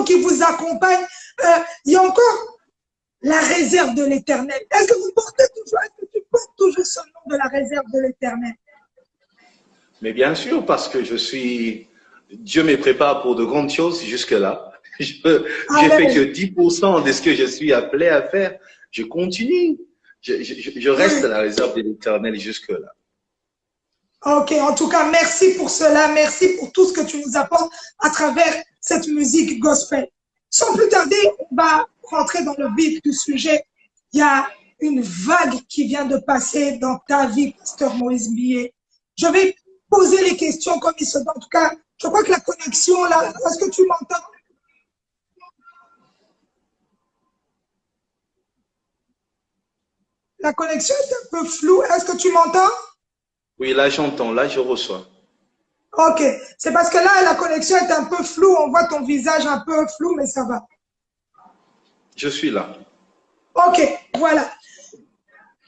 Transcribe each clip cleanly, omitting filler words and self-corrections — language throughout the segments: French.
nom qui vous accompagne. Il y a encore la réserve de l'Éternel. Est-ce que vous portez toujours, est-ce que tu portes toujours ce nom de la réserve de l'Éternel? Mais bien sûr, parce que Dieu me prépare pour de grandes choses jusque-là. J'ai fait que 10% de ce que je suis appelé à faire. Je continue. Je reste à la réserve de l'Éternel jusque-là. Ok, en tout cas, merci pour cela. Merci pour tout ce que tu nous apportes à travers cette musique gospel. Sans plus tarder, on va rentrer dans le vif du sujet. Il y a une vague qui vient de passer dans ta vie, Pasteur Moïse Mbié. Je vais poser les questions comme il se doit. En tout cas, je crois que la connexion, là, est-ce que tu m'entends? La connexion est un peu floue. Est-ce que tu m'entends? Oui, là, j'entends. Là, je reçois. Ok. C'est parce que là, la connexion est un peu floue. On voit ton visage un peu flou, mais ça va. Je suis là. Ok, voilà.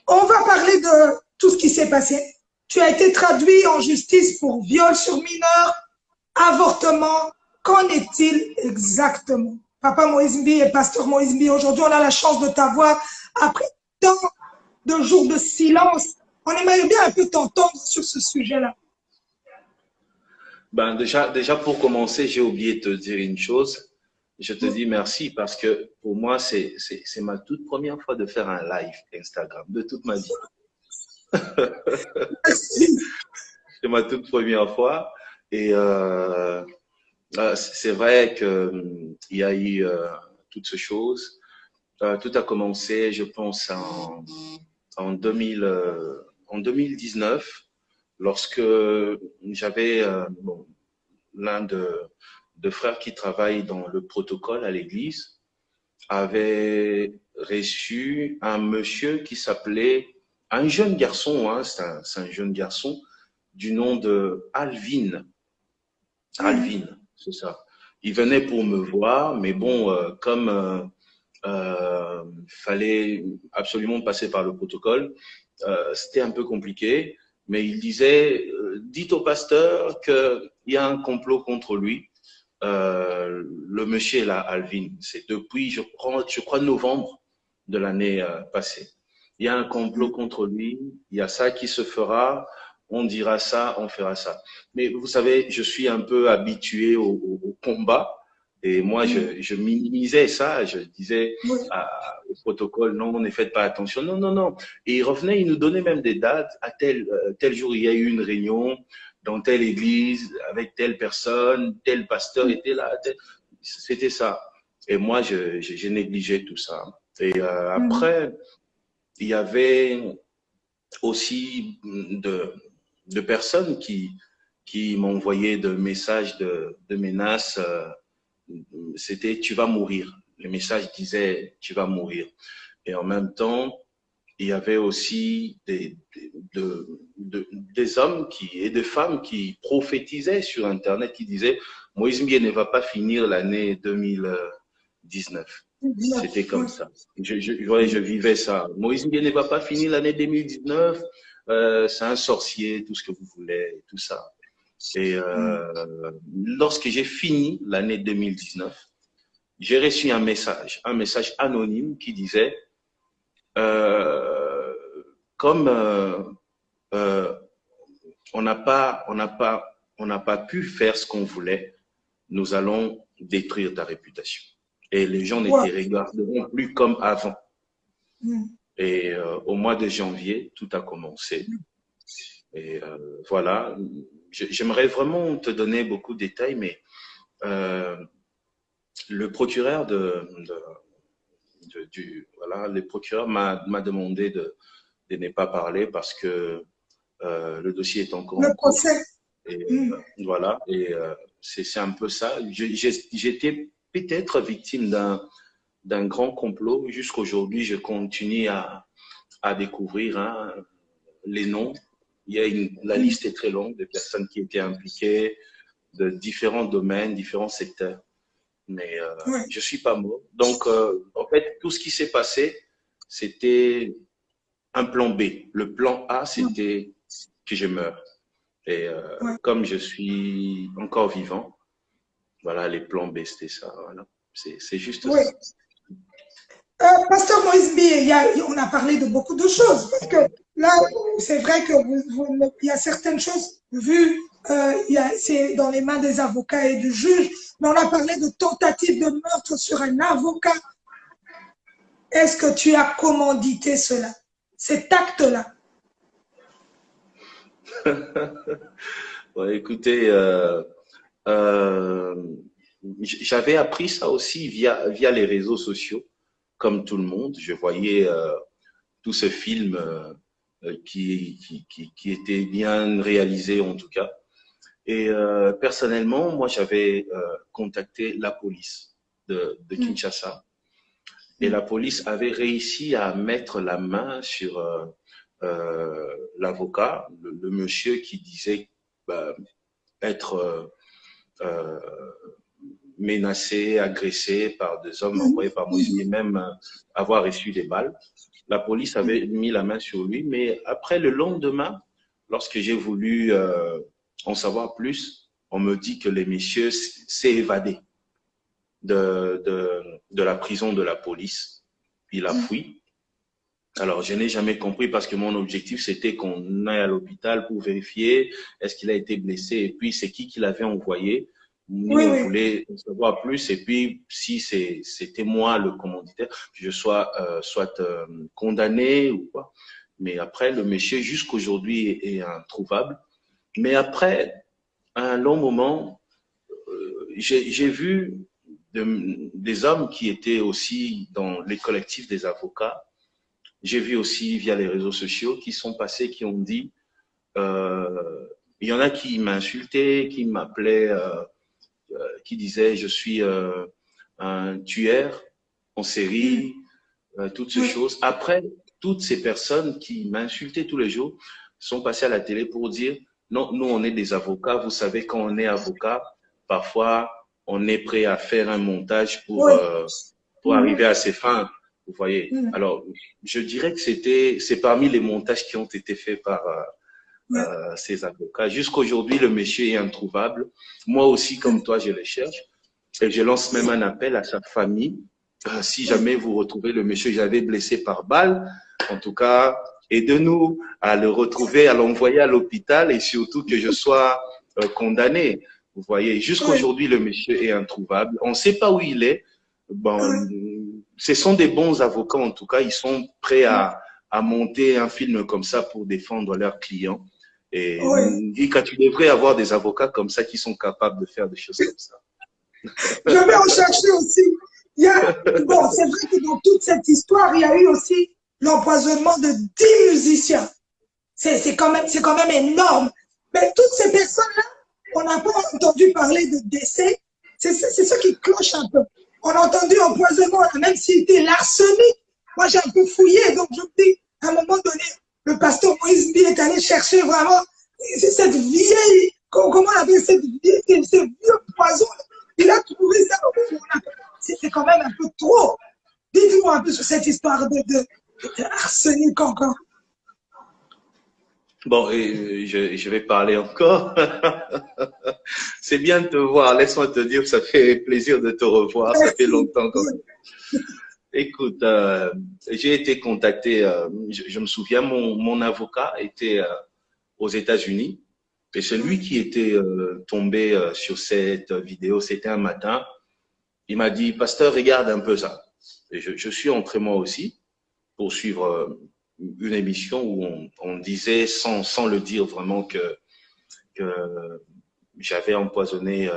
On va parler de tout ce qui s'est passé. Tu as été traduit en justice pour viol sur mineur, avortement. Qu'en est-il exactement? Papa Moïse Mbié et Pasteur Moïse Mbié, aujourd'hui, on a la chance de t'avoir après tant de jours de silence. On aimerait bien un peu t'entendre sur ce sujet-là. Ben déjà pour commencer, j'ai oublié de te dire une chose. Je te dis merci parce que pour moi, c'est ma toute première fois de faire un live Instagram de toute ma vie. C'est ma toute première fois. Et c'est vrai qu'il y a eu toutes ces choses. Tout a commencé, je pense, en 2019, lorsque j'avais l'un de frères qui travaille dans le protocole à l'église, avait reçu un monsieur qui s'appelait, un jeune garçon, hein, c'est un jeune garçon, du nom de Alvin. Alvin, c'est ça. Il venait pour me voir, mais bon, comme fallait absolument passer par le protocole, c'était un peu compliqué, mais il disait, dites au pasteur qu'il y a un complot contre lui. Le monsieur là, Alvin, c'est depuis, je crois, novembre de l'année passée. Il y a un complot contre lui, il y a ça qui se fera, on dira ça, on fera ça. Mais vous savez, je suis un peu habitué au combat. Et moi, je minimisais ça. Je disais au protocole, non, ne faites pas attention. Non, non, non. Et il revenait, il nous donnait même des dates. À tel jour, il y a eu une réunion dans telle église, avec telle personne, tel pasteur était là. C'était ça. Et moi, j'ai négligé tout ça. Et après, il y avait aussi de personnes qui m'envoyaient de messages de menaces. C'était tu vas mourir. Le message disait tu vas mourir. Et en même temps, il y avait aussi des hommes et des femmes qui prophétisaient sur Internet, qui disaient Moïse Mbié ne va pas finir l'année 2019. C'était comme ça. Je vivais ça. Moïse Mbié ne va pas finir l'année 2019. C'est un sorcier, tout ce que vous voulez, tout ça. Et lorsque j'ai fini l'année 2019, j'ai reçu un message anonyme qui disait comme on n'a pas pu faire ce qu'on voulait, nous allons détruire ta réputation. Et les gens ne te regarderont plus comme avant. Et au mois de janvier, tout a commencé. Et voilà, j'aimerais vraiment te donner beaucoup de détails, mais le procureur le procureur m'a demandé de ne pas parler parce que le dossier est encore en cours. Et voilà, et c'est un peu ça. J'étais peut-être victime d'un grand complot. Jusqu'aujourd'hui, je continue à découvrir les noms. La liste est très longue de personnes qui étaient impliquées de différents domaines, différents secteurs. Mais je suis pas mort. Donc, en fait, tout ce qui s'est passé, c'était un plan B. Le plan A, c'était que je meure. Et comme je suis encore vivant, voilà, les plans B, c'était ça. Voilà. C'est juste Oui. ça. Pasteur Moïse B, on a parlé de beaucoup de choses, parce que là, c'est vrai que il y a certaines choses, vues, c'est dans les mains des avocats et du juge, mais on a parlé de tentative de meurtre sur un avocat. Est-ce que tu as commandité cela, cet acte-là? Bon, écoutez, j'avais appris ça aussi via les réseaux sociaux, comme tout le monde. Je voyais tout ce film qui était bien réalisé en tout cas. Et personnellement, moi, j'avais contacté la police de Kinshasa. Et la police avait réussi à mettre la main sur l'avocat, le monsieur qui disait être euh, menacé, agressé par des hommes envoyés par Moïse, et même avoir reçu des balles. La police avait mis la main sur lui, mais après, le lendemain, lorsque j'ai voulu en savoir plus, on me dit que le monsieur s'est évadé de la prison de la police. Il a fui. Alors, je n'ai jamais compris parce que mon objectif, c'était qu'on aille à l'hôpital pour vérifier est-ce qu'il a été blessé et puis c'est qui l'avait envoyé. Nous, Oui, on oui. voulait en savoir plus et puis si c'était moi le commanditaire, que je sois soit condamné ou quoi. Mais après, le monsieur, jusqu'aujourd'hui, est introuvable. Mais après un long moment, j'ai vu des hommes qui étaient aussi dans les collectifs des avocats. J'ai vu aussi via les réseaux sociaux qui sont passés, qui ont dit, il y en a qui m'insultaient, qui m'appelaient, qui disaient je suis un tueur en série, toutes ces choses. Après, toutes ces personnes qui m'insultaient tous les jours sont passées à la télé pour dire non, nous on est des avocats. Vous savez, quand on est avocat, parfois on est prêt à faire un montage pour arriver à ses fins. Vous voyez. Alors, je dirais que c'est parmi les montages qui ont été faits par ces avocats. Jusqu'aujourd'hui, le monsieur est introuvable. Moi aussi, comme toi, je le cherche. Et je lance même un appel à sa famille. Si jamais vous retrouvez le monsieur que j'avais blessé par balle, en tout cas, aidez-nous à le retrouver, à l'envoyer à l'hôpital et surtout que je sois condamné. Vous voyez, jusqu'aujourd'hui, le monsieur est introuvable. On ne sait pas où il est. Bon, ce sont des bons avocats, en tout cas. Ils sont prêts à monter un film comme ça pour défendre leurs clients. Et quand tu devrais avoir des avocats comme ça qui sont capables de faire des choses comme ça. Je vais en chercher aussi. Bon, c'est vrai que dans toute cette histoire, il y a eu aussi l'empoisonnement de 10 musiciens. C'est quand même énorme. Mais toutes ces personnes-là, on n'a pas entendu parler de décès. C'est ce qui cloche un peu. On a entendu empoisonnement, même s'il était l'arsenic. Moi, j'ai un peu fouillé, donc je me dis, à un moment donné, le pasteur Moïse B est allé chercher vraiment cette vieille, comment on appelle cette vieille, ce vieux poison. Il a trouvé ça. C'est quand même un peu trop. Dites-nous un peu sur cette histoire de arsenic encore. Bon, je vais parler encore. C'est bien de te voir. Laisse-moi te dire, ça fait plaisir de te revoir. Ça fait longtemps quand même. Écoute, j'ai été contacté, je me souviens, mon avocat était aux États-Unis et celui qui était tombé sur cette vidéo, c'était un matin. Il m'a dit, pasteur, regarde un peu ça. Et je suis entré moi aussi pour suivre une émission où on disait, sans le dire vraiment, que j'avais empoisonné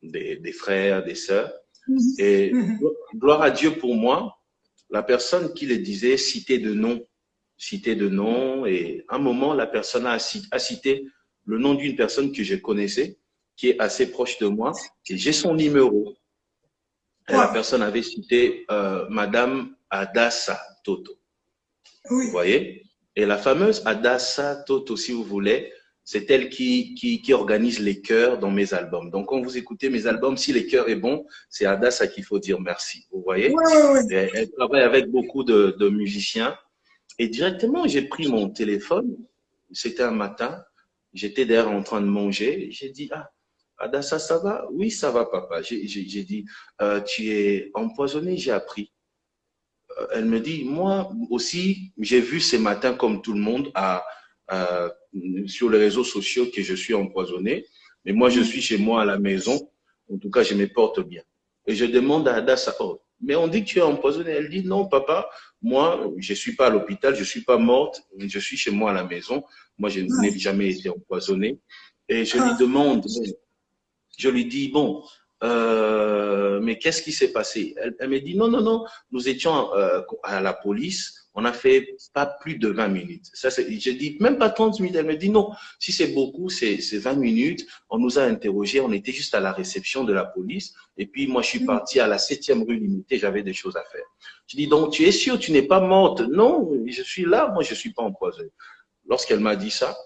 des frères, des sœurs. Et gloire à Dieu pour moi, la personne qui le disait citait de nom. Et à un moment, la personne a cité le nom d'une personne que je connaissais, qui est assez proche de moi. Et j'ai son numéro. Et la personne avait cité Madame Adassa Toto. Vous voyez? Et la fameuse Adassa Toto, si vous voulez, c'est elle qui organise les chœurs dans mes albums. Donc, quand vous écoutez mes albums, si les chœurs est bon, c'est Adassa qu'il faut dire merci. Vous voyez? Elle travaille avec beaucoup de musiciens. Et directement, j'ai pris mon téléphone. C'était un matin. J'étais d'ailleurs en train de manger. J'ai dit, Adassa, ça va? Oui, ça va, papa. J'ai dit, tu es empoisonné, j'ai appris. Elle me dit, moi aussi, j'ai vu ce matin, comme tout le monde, à- sur les réseaux sociaux que je suis empoisonné. Mais moi, je Mm. suis chez moi à la maison. En tout cas, je me porte bien. Et je demande à Adassa, oh, mais on dit que tu es empoisonné. Elle dit, non, papa, moi, je suis pas à l'hôpital, je suis pas morte, je suis chez moi à la maison. Moi, je n'ai Ouais. jamais été empoisonné. Et je lui Ah, demande, je lui dis, bon, mais qu'est-ce qui s'est passé? Elle me dit, non, non, non, nous étions à la police, on a fait pas plus de 20 minutes. Ça, je dis, même pas 30 minutes. Elle me dit, non, si c'est beaucoup, c'est 20 minutes. On nous a interrogés, on était juste à la réception de la police. Et puis, moi, je suis mm. parti à la 7e rue limitée, j'avais des choses à faire. Je dis, donc, tu es sûr, tu n'es pas morte? Non, je suis là, moi, je suis pas empoisonné. Lorsqu'elle m'a dit ça,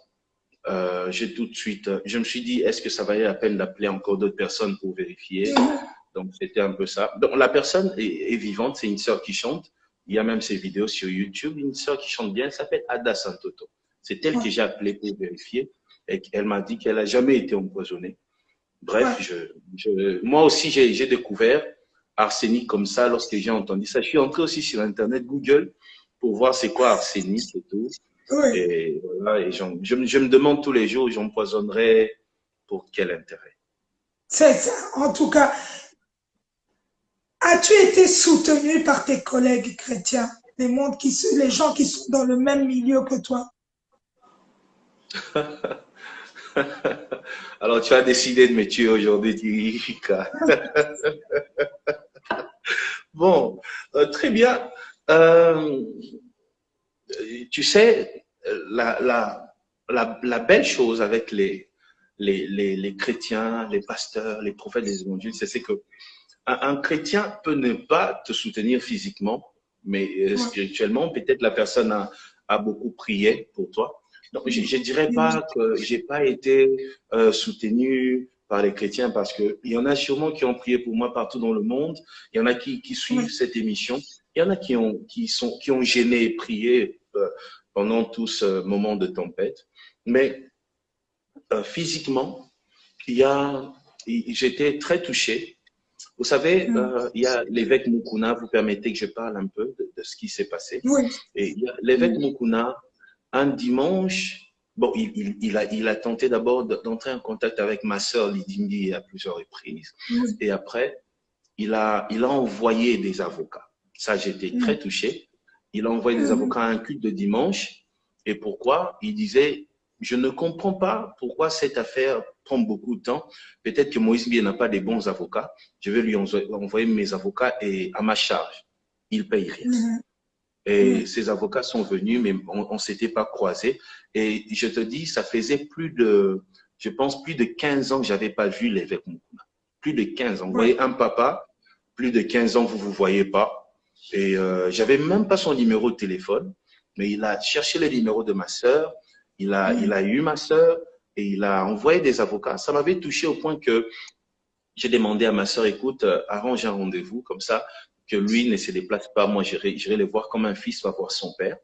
j'ai tout de suite, je me suis dit, est-ce que ça valait la peine d'appeler encore d'autres personnes pour vérifier? Donc, c'était un peu ça. Donc, la personne est vivante, c'est une sœur qui chante. Il y a même ses vidéos sur YouTube, une sœur qui chante bien, elle s'appelle Ada Santoto. C'est elle que Ouais. j'ai appelé pour vérifier et elle m'a dit qu'elle n'a jamais été empoisonnée. Bref, Ouais. moi aussi, j'ai découvert arsenic comme ça lorsque j'ai entendu ça. Je suis entré aussi sur Internet, Google, pour voir c'est quoi arsenic et tout. Oui, Et voilà, et je me demande tous les jours, j'empoisonnerais pour quel intérêt? c'est ça. En tout cas, as-tu été soutenu par tes collègues chrétiens, les gens qui sont dans le même milieu que toi? Alors, tu as décidé de me tuer aujourd'hui, Tirika. Bon, très bien. Euh, Tu sais, la belle chose avec les chrétiens, les pasteurs, les prophètes des évangiles, c'est que un chrétien peut ne pas te soutenir physiquement, mais Ouais. spirituellement, peut-être la personne a beaucoup prié pour toi. Donc, je dirais pas que j'ai pas été soutenu par les chrétiens parce que il y en a sûrement qui ont prié pour moi partout dans le monde. Il y en a qui suivent Ouais. cette émission. Il y en a qui ont gêné et prié pendant tout ce moment de tempête. Mais physiquement, il y a, j'étais très touché. Vous savez, Mm. il y a l'évêque Mukuna, vous permettez que je parle un peu de ce qui s'est passé. Oui. Et il y a l'évêque Mm. Mukuna, un dimanche, bon, il a tenté d'abord d'entrer en contact avec ma sœur Lidimbi à plusieurs reprises. Oui. Et après, il a envoyé des avocats. Ça, j'étais Mm. très touché. Il a envoyé des Mhm. avocats à un culte de dimanche. Et pourquoi? Il disait, je ne comprends pas pourquoi cette affaire prend beaucoup de temps. Peut-être que Moïse Bié n'a pas des bons avocats. Je vais lui envoyer mes avocats et à ma charge. Il paye rien. Mhm. Et Oui. ces avocats sont venus, mais on ne s'était pas croisés. Et je te dis, ça faisait je pense, plus de 15 ans que j'avais pas vu l'évêque Mukuna. Plus de 15 ans. Vous Ouais. voyez, un papa, plus de 15 ans, vous voyez pas. Et j'avais même pas son numéro de téléphone, mais il a cherché le numéro de ma sœur. Il Mm. a eu ma sœur et il a envoyé des avocats. Ça m'avait touché au point que j'ai demandé à ma sœur, écoute, arrange un rendez-vous comme ça, que lui ne se déplace pas. Moi, j'irai le voir comme un fils va voir son père.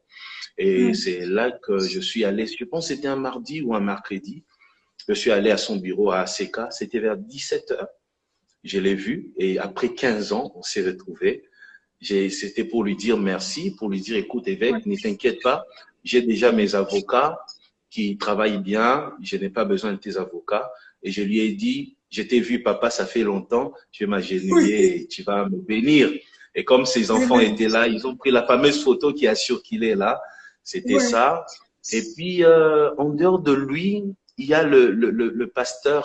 Et Mm. c'est là que je suis allé, je pense que c'était un mardi ou un mercredi. Je suis allé à son bureau à ACK, c'était vers 17 heures. Je l'ai vu et après 15 ans, on s'est retrouvés. C'était pour lui dire merci, pour lui dire, écoute, Ouais. évêque, ne t'inquiète pas, j'ai déjà mes avocats qui travaillent bien, je n'ai pas besoin de tes avocats. Et je lui ai dit, je t'ai vu, papa, ça fait longtemps, je vais m'agenouiller Oui. et tu vas me bénir. Et comme ses enfants Amen. étaient là, ils ont pris la fameuse photo qui assure qu'il est là. C'était Ouais. ça. Et puis, en dehors de lui, il y a le pasteur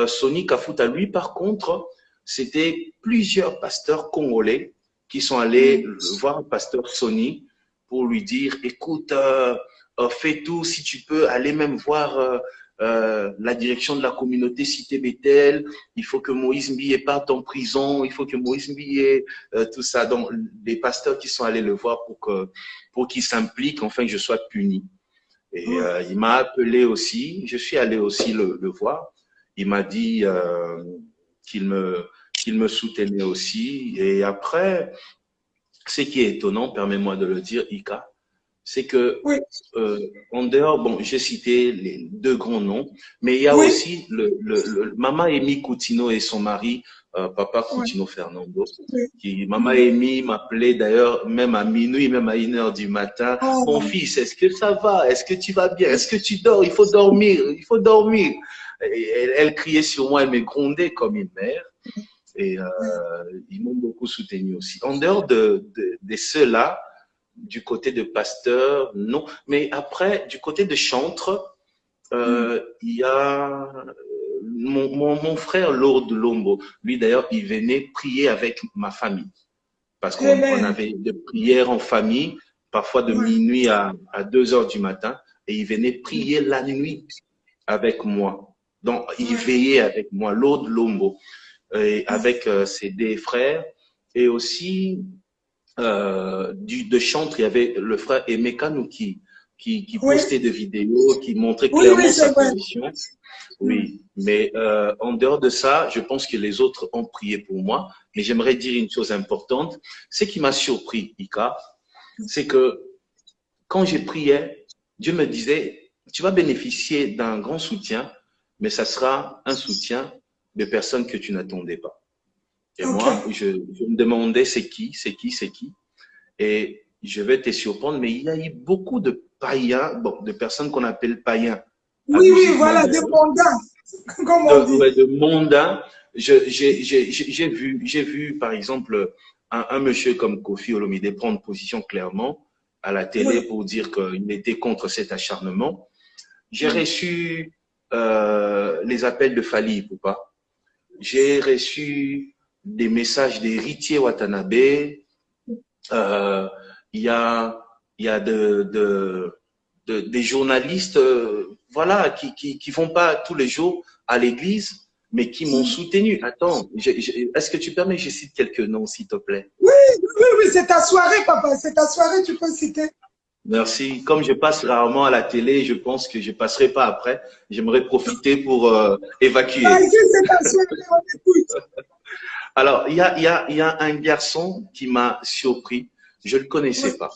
Sonny Kafuta. Lui, par contre, c'était plusieurs pasteurs congolais qui sont allés Mm. voir le pasteur Sonny pour lui dire, écoute, fais tout si tu peux, aller même voir la direction de la communauté Cité Bethel, il faut que Moïse Mbiye parte en prison, il faut que Moïse Mbiye, tout ça. Donc, des pasteurs qui sont allés le voir pour qu'il s'implique, enfin que je sois puni. Et Ouais. il m'a appelé aussi, je suis allé aussi le voir. Il m'a dit qu'il qu'il me soutenait aussi. Et après, ce qui est étonnant, permets-moi de le dire, Ika, c'est que oui, en dehors, bon, j'ai cité les deux grands noms, mais il y a oui, aussi Mama Amy Coutinho et son mari, Papa oui, Coutinho Fernando. oui. Mama Amy m'appelait d'ailleurs même à minuit, même à 1 heure du matin. Mon Oh, fils, est-ce que ça va? Est-ce que tu vas bien? Est-ce que tu dors? Il faut dormir, il faut dormir. Et elle criait sur moi, elle me grondait comme une mère. Et ils m'ont beaucoup soutenu aussi. En dehors de ceux-là, du côté de Pasteur, non. Mais après, du côté de Chantre, il y a mon frère Lord Lombo. Lui, d'ailleurs, il venait prier avec ma famille. Parce très qu'on bien. avait des prières en famille, parfois de Ouais. minuit à 2 heures du matin. Et il venait prier la nuit avec moi. Donc, il Ouais. veillait avec moi, Lord Lombo, et avec ses deux frères. Et aussi, de chantre, il y avait le frère Emeka Nuki qui Oui, postait des vidéos, qui montrait oui, oui, clairement sa c'est vrai. condition. Oui, mais en dehors de ça, je pense que les autres ont prié pour moi. Mais j'aimerais dire une chose importante. Ce qui m'a surpris, Ika, c'est que quand je priais, Dieu me disait, tu vas bénéficier d'un grand soutien, mais ça sera un soutien de personnes que tu n'attendais pas. Et Ok. moi, je me demandais, c'est qui, c'est qui, c'est qui. Et je vais te surprendre, mais il y a eu beaucoup de païens, bon, de personnes qu'on appelle païens, Oui, oui, abusivement voilà, des d'ailleurs, mandats, comme on dit. de mondains. J'ai vu, par exemple, un monsieur comme Kofi Olomide prendre position clairement à la télé Oui, pour dire qu'il était contre cet acharnement. J'ai oui, reçu les appels de Fali Ipupa. J'ai reçu des messages d'Héritier Watanabe. Euh, il y a, il y a des journalistes, voilà, qui vont pas tous les jours à l'église, mais qui m'ont soutenu. Attends, est-ce que tu permets que je cite quelques noms, s'il te plaît? oui, oui, oui, c'est ta soirée, papa, c'est ta soirée, tu peux citer. Merci. Comme je passe rarement à la télé, je pense que je passerai pas après. J'aimerais profiter pour évacuer. Vas-y, c'est ta soirée, on écoute. Alors, il y a un garçon qui m'a surpris. Je ne le Oui, connaissais pas.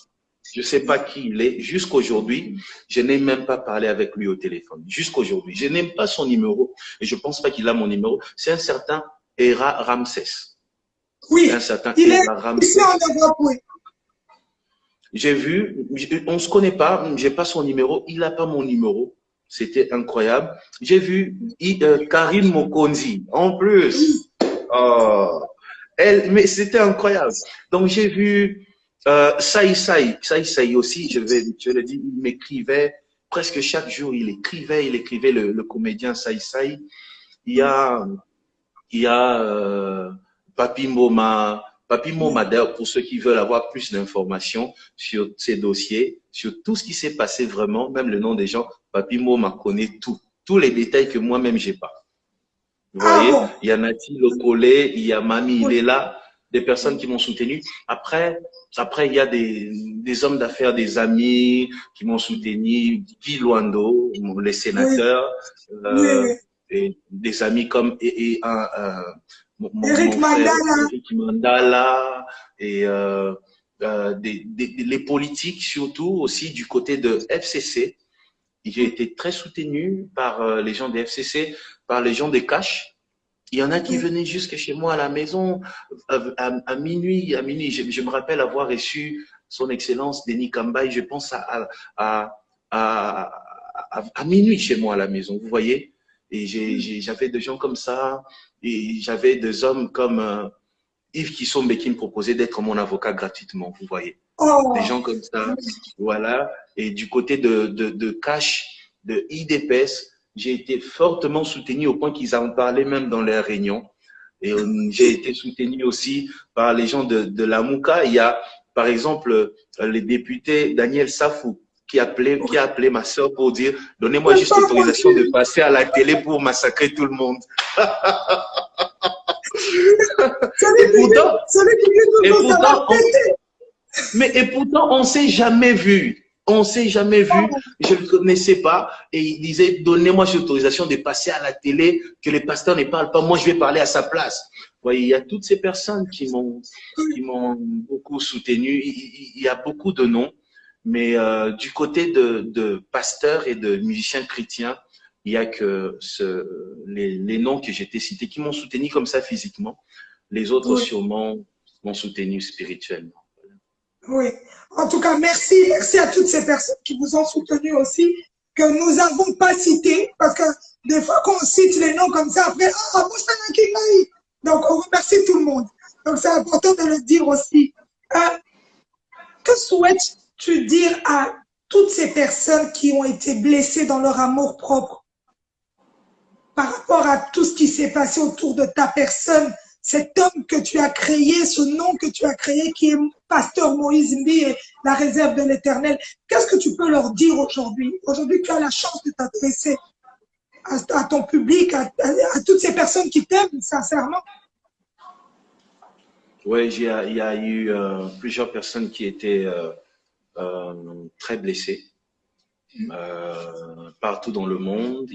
Je ne sais pas qui il est. Jusqu'aujourd'hui, je n'ai même pas parlé avec lui au téléphone. Jusqu'aujourd'hui. Je n'aime pas son numéro et je ne pense pas qu'il a mon numéro. C'est un certain Era Ramsès. Un oui, certain il est Era ici Ramsès. en Europe, oui. J'ai vu, on ne se connaît pas, j'ai pas son numéro, il n'a pas mon numéro. C'était incroyable. J'ai vu Karine Mokonzi, en plus. Oh, elle, mais c'était incroyable. Donc j'ai vu Saï Saï aussi, je le dis, il m'écrivait presque chaque jour, il écrivait le comédien Saï Saï. Il y a, il y a Papi Moma. Papi Moma, d'ailleurs, pour ceux qui veulent avoir plus d'informations sur ces dossiers, sur tout ce qui s'est passé vraiment, même le nom des gens, Papi Moma connaît tout. Tous les détails que moi-même, j'ai pas. Vous Ah voyez, bon? il y a Nati Lokole, il y a Mami, il Oui, est là, des personnes qui m'ont soutenu. Après, il y a des hommes d'affaires, des amis qui m'ont soutenu, Guy Luando, les oui, sénateurs, oui, euh, oui. et des amis comme Eric mon frère Mandala, Eric Mandala et les politiques surtout aussi du côté de FCC. J'ai été très soutenu par les gens des FCC, par les gens des Cash. Il y en a qui oui. venaient jusque chez moi à la maison à minuit. À minuit, je me rappelle avoir reçu son Excellence Denis Kambaï, je pense à, à, à minuit chez moi à la maison, vous voyez. Et j'avais des gens comme ça, et j'avais des hommes comme Yves Kissombe qui me proposait d'être mon avocat gratuitement, vous voyez. Des Oh, gens comme ça, voilà. Et du côté de Cash, de IDPS, j'ai été fortement soutenu au point qu'ils en parlaient même dans leurs réunions. Et j'ai été soutenu aussi par les gens de la Mouka. Il y a, par exemple, le député Daniel Safou qui a appelé ma soeur pour dire, donnez-moi c'est juste pas mon autorisation de Dieu. passer à la télé pour massacrer tout le monde. Et pourtant, Celui qui dit et toujours ça va pourtant, péter. et pourtant, on s'est jamais vu. On s'est jamais vu. Oh, Je ne le connaissais pas. Et il disait, donnez-moi cette autorisation de passer à la télé, que les pasteurs ne parlent pas. Moi, je vais parler à sa place. Vous voyez, il y a toutes ces personnes qui m'ont beaucoup soutenu. Il y a beaucoup de noms. Mais du côté de pasteurs et de musiciens chrétiens, il y a que les noms que j'ai cités qui m'ont soutenu comme ça physiquement. Les autres Oui, sûrement m'ont soutenu spirituellement. oui. En tout cas, merci, merci à toutes ces personnes qui vous ont soutenu aussi, que nous n'avons pas cité, parce que des fois qu'on cite les noms comme ça, après, ah, moi, c'est un Kingaï. Donc, on remercie tout le monde. Donc, c'est important de le dire aussi. Euh, que souhaites-tu dire à toutes ces personnes qui ont été blessées dans leur amour propre par rapport à tout ce qui s'est passé autour de ta personne, cet homme que tu as créé, ce nom que tu as créé qui est Pasteur Moïse Mbi et la réserve de l'Éternel. Qu'est-ce que tu peux leur dire aujourd'hui? Aujourd'hui, tu as la chance de t'adresser à ton public, à toutes ces personnes qui t'aiment sincèrement. Oui, il y a eu plusieurs personnes qui étaient très blessées. Partout dans le monde,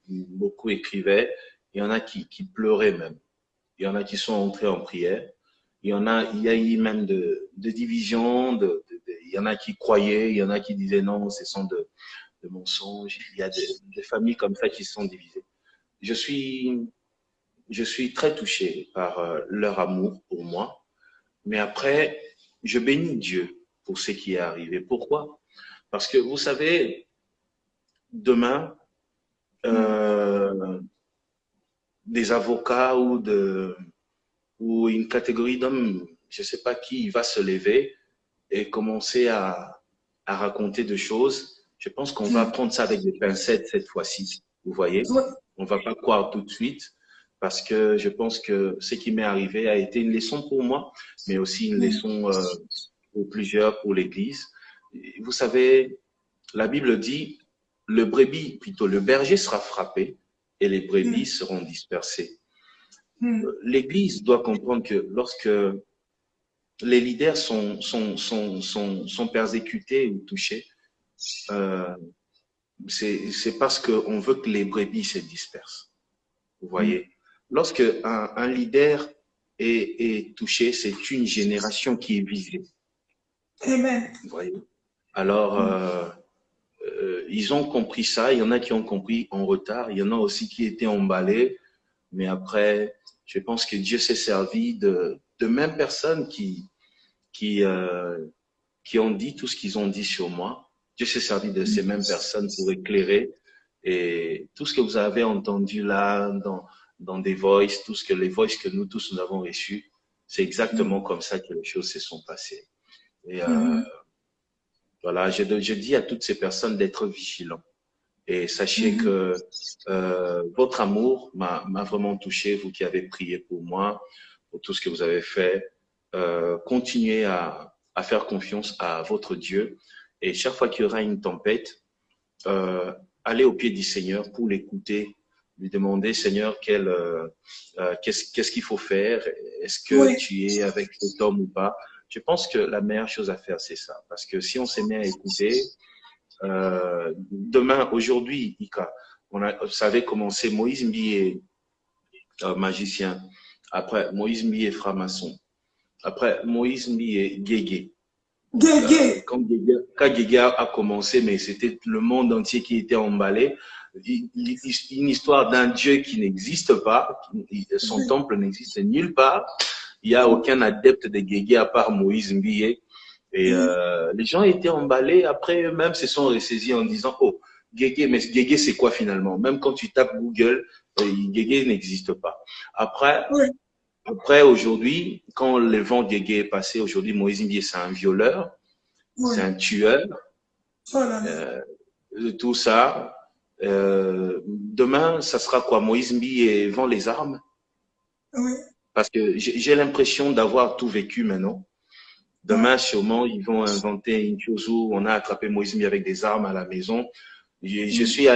beaucoup écrivaient, il y en a qui pleuraient même. Il y en a qui sont entrés en prière. Il y a eu même de divisions. Il y en a qui croyaient, il y en a qui disaient non, ce sont de mensonges. Il y a des familles comme ça qui se sont divisées. Je suis très touché par leur amour pour moi. Mais après, je bénis Dieu pour ce qui est arrivé. Pourquoi? Parce que vous savez, demain, des avocats ou une catégorie d'hommes, je ne sais pas qui, va se lever et commencer à raconter des choses. Je pense qu'on va prendre ça avec des pincettes cette fois-ci. Vous voyez? On ne va pas croire tout de suite parce que je pense que ce qui m'est arrivé a été une leçon pour moi, mais aussi une leçon pour plusieurs, pour l'Église. Vous savez, la Bible dit, le berger sera frappé et les brebis seront dispersées. L'Église doit comprendre que lorsque les leaders sont persécutés ou touchés, c'est parce qu'on veut que les brebis se dispersent. Vous voyez? Lorsque un leader est touché, c'est une génération qui est visée. Amen. Vous voyez? Alors, ils ont compris ça. Il y en a qui ont compris en retard. Il y en a aussi qui étaient emballés. Mais après, je pense que Dieu s'est servi de mêmes personnes qui ont dit tout ce qu'ils ont dit sur moi. Dieu s'est servi de ces mêmes personnes pour éclairer. Et tout ce que vous avez entendu là, dans des voices, les voices que nous tous nous avons reçus, c'est exactement comme ça que les choses se sont passées. Et voilà, je dis à toutes ces personnes d'être vigilants. Et sachez que votre amour m'a vraiment touché, vous qui avez prié pour moi, pour tout ce que vous avez fait. Continuez à faire confiance à votre Dieu. Et chaque fois qu'il y aura une tempête, allez au pied du Seigneur pour l'écouter, lui demander, Seigneur, qu'est-ce qu'il faut faire? Est-ce que tu es avec cet homme ou pas? Je pense que la meilleure chose à faire, c'est ça. Parce que si on s'est mis à écouter, demain, aujourd'hui, Ika, vous savez comment c'est. Moïse Mbi est magicien. Après, Moïse Mbi est franc-maçon. Après, Moïse Mbi est guégué. Quand Guégué a commencé, mais c'était le monde entier qui était emballé. Une histoire d'un Dieu qui n'existe pas. Son temple n'existe nulle part. Il n'y a aucun adepte de Guégué à part Moïse Mbi. Et les gens étaient emballés. Après, eux-mêmes se sont ressaisis en disant, oh, Guégué, mais Guégué, c'est quoi finalement? Même quand tu tapes Google, Guégué n'existe pas. Après, aujourd'hui, quand le vent Guégué est passé, aujourd'hui, Moïse Mbi, c'est un violeur, c'est un tueur, tout ça. Demain, ça sera quoi? Moïse Mbi vend les armes? Parce que j'ai l'impression d'avoir tout vécu maintenant. Demain, sûrement, ils vont inventer une chose où on a attrapé Moïse Mbi avec des armes à la maison. J'ai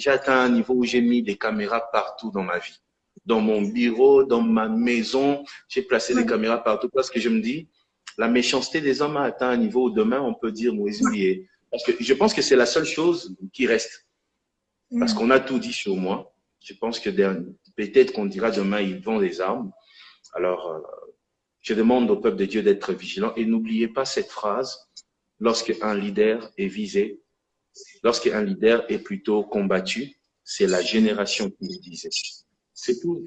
atteint un niveau où j'ai mis des caméras partout dans ma vie. Dans mon bureau, dans ma maison, j'ai placé des caméras partout parce que je me dis, la méchanceté des hommes a atteint un niveau où demain, on peut dire Moïse Mbi. Parce que je pense que c'est la seule chose qui reste. Parce qu'on a tout dit sur moi. Je pense que peut-être qu'on dira demain, ils vendent des armes. Alors, je demande au peuple de Dieu d'être vigilant et n'oubliez pas cette phrase, lorsqu'un leader est visé, lorsqu'un leader est plutôt combattu, c'est la génération qui le disait. C'est tout.